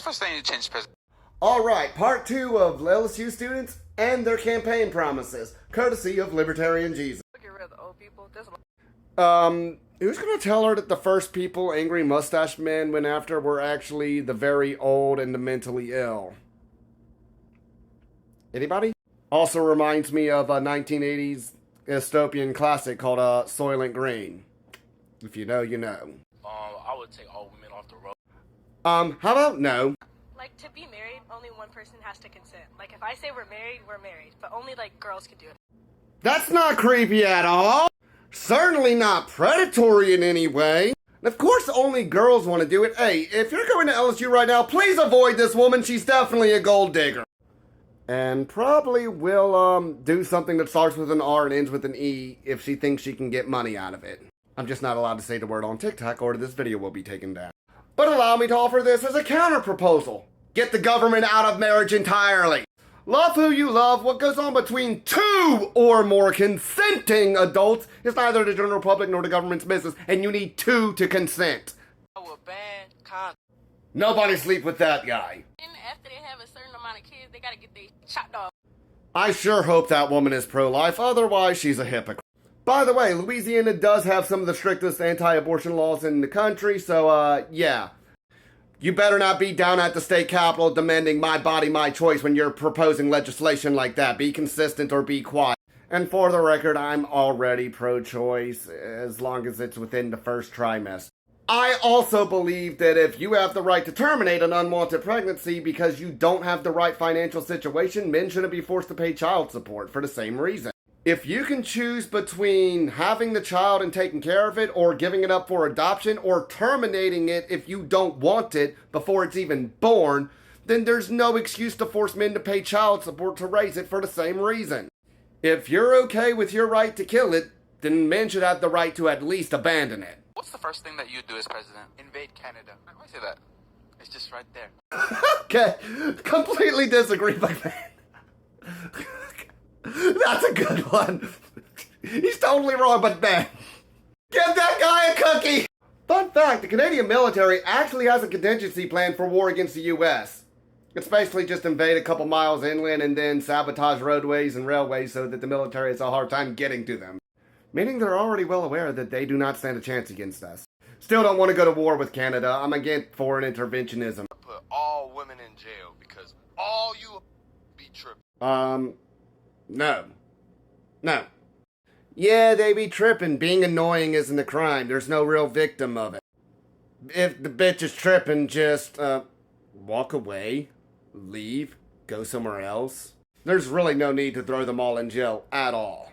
First thing to change president. Alright, part 2 of LSU students and their campaign promises, courtesy of Libertarian Jesus. Get rid of the old people. Who's gonna tell her that the first people angry mustache men went after were actually the very old and the mentally ill? Anybody? Also reminds me of a 1980s dystopian classic called Soylent Green. If you know, you know. I would take all women off the road. How about no? Like, to be married, only one person has to consent. Like, if I say we're married, but only, like, girls can do it. That's not creepy at all! Certainly not predatory in any way. Of course only girls want to do it. Hey, if you're going to LSU right now, please avoid this woman. She's definitely a gold digger. And probably will, do something that starts with an R and ends with an E if she thinks she can get money out of it. I'm just not allowed to say the word on TikTok or this video will be taken down. But allow me to offer this as a counter-proposal. Get the government out of marriage entirely. Love who you love. What goes on between two or more consenting adults is neither the general public nor the government's business, and you need two to consent. I will ban condoms. Nobody sleep with that guy. And after they have a certain amount of kids, they gotta get their chopped off. I sure hope that woman is pro-life, otherwise she's a hypocrite. By the way, Louisiana does have some of the strictest anti-abortion laws in the country, so, yeah. You better not be down at the state capitol demanding my body, my choice when you're proposing legislation like that. Be consistent or be quiet. And for the record, I'm already pro-choice, as long as it's within the first trimester. I also believe that if you have the right to terminate an unwanted pregnancy because you don't have the right financial situation, men shouldn't be forced to pay child support for the same reason. If you can choose between having the child and taking care of it, or giving it up for adoption, or terminating it if you don't want it before it's even born, then there's no excuse to force men to pay child support to raise it for the same reason. If you're okay with your right to kill it, then men should have the right to at least abandon it. What's the first thing that you do as president? Invade Canada. Why say that? It's just right there. Okay, completely disagree, my man. That's a good one. He's totally wrong, but man. Give that guy a cookie! Fun fact, the Canadian military actually has a contingency plan for war against the US. It's basically just invade a couple miles inland and then sabotage roadways and railways so that the military has a hard time getting to them. Meaning they're already well aware that they do not stand a chance against us. Still don't want to go to war with Canada. I'm against foreign interventionism. Put all women in jail because all you be tripping. No. No. Yeah, they be tripping. Being annoying isn't a crime. There's no real victim of it. If the bitch is tripping, just, walk away, leave, go somewhere else. There's really no need to throw them all in jail at all.